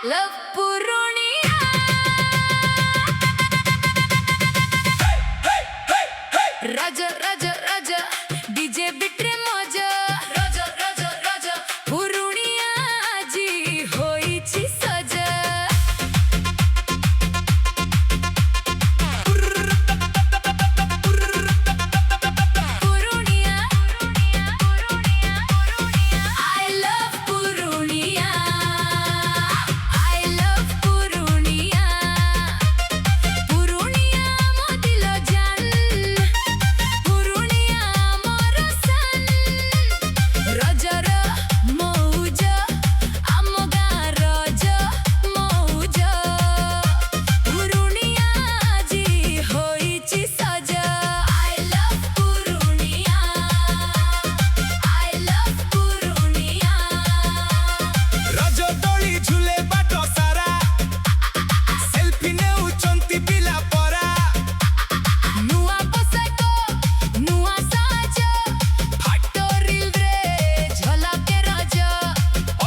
Love Purunia. Raja Raja Raja DJ bitre moja. Raja Raja Raja Purunia ji hoichi saja. Purunia, I love Purunia. I love Purunia. Purunia modilo jan. Purunia morosan. Rajara mauja. Amoga raja mauja. Purunia ji hoichi saja. I love Purunia. I love Purunia. रजो दोली झूले बाटो सारा selfie नेउचंती पिला परा Nua posako, nua saja. Photo reel re jhalake raja.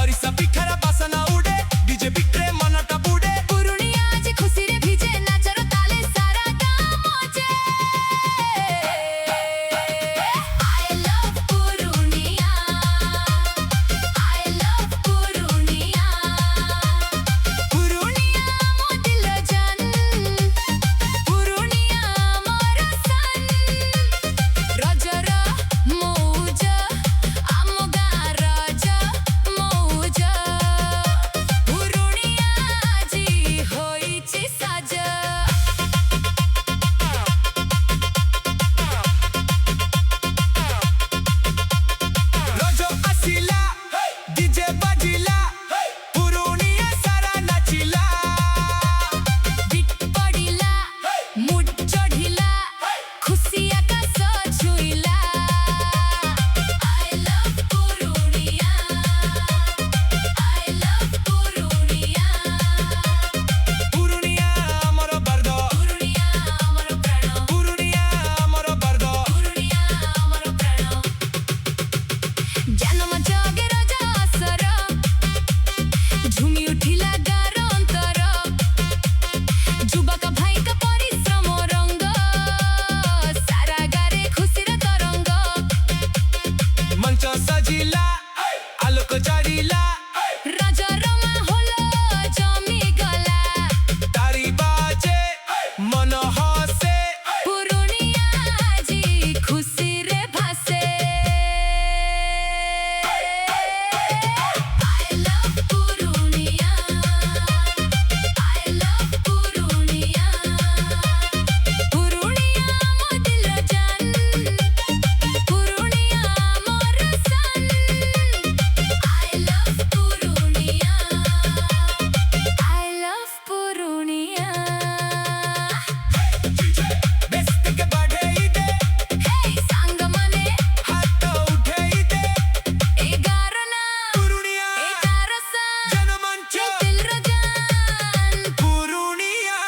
Orissa पिठरा बासना उडे DJ बिट्रे मनटा बुडे Purunia ji khushi re bhije nachar tale sara gaam moje. I love Purunia. I love Purunia. Purunia modilo jan. Purunia morosan. Rajara mauja. Amoga raja mauja. Purunia ji hoichi saja. रजो आसिला DJ बाजिला पुरुनिया सारा नाचिला Beat padila, mood chadhila, khushi akas chuila. I love Purunia. I love Purunia. पुरुनिया हमर बर्दो Purunia amar prano. पुरुनिया हमर बर्दो Purunia amar prano. Janama jage raja asara. Jhumi uthila garo antara. Juba ka bhai ka parisram ranga. Sara gare khushi ra taranga. मंच सजिला आलोक जाडिला Raja Rama holo jami gala. तारी बाजे मन हसे Purunia ji khushi re bhase. I love Purunia. I love Purunia. Purunia modilo jan. Purunia morosan. I love Purunia. I love Purunia. Best के बढ़े दे Hey sang mane हाथ उठे दे 11 na पुरुनिया 11 sa Janmanch dil rajan. पुरुनिया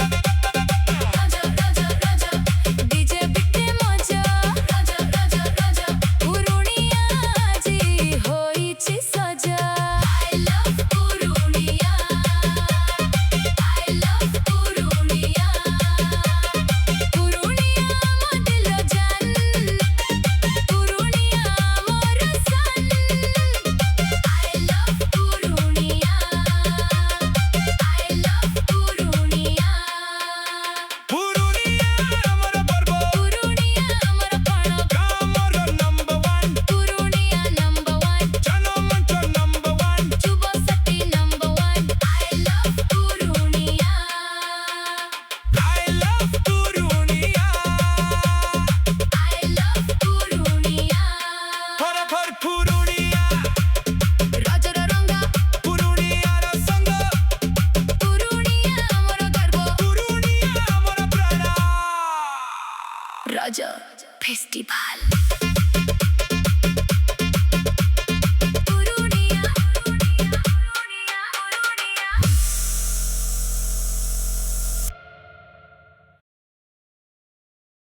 Raja Raja Raja DJ bitte moja. Raja Raja Raja Purunia ji hoichi saja. I love Purunia. I love Purunia. Purunia modilo jan. Purunia morosan. I love Purunia. I love Purunia. पुरुनिया हमर पर्व Purunia amar prano. कामर number 1 Purunia number 1. Janmanch number 1 Juba Sati number 1. I love Purunia. I love Purunia I love Purunia. फर फर Purunia Raja Ranga. Purunia र संग Purunia amar garbo. पुरुनिया हमर प्राण Raja Festival.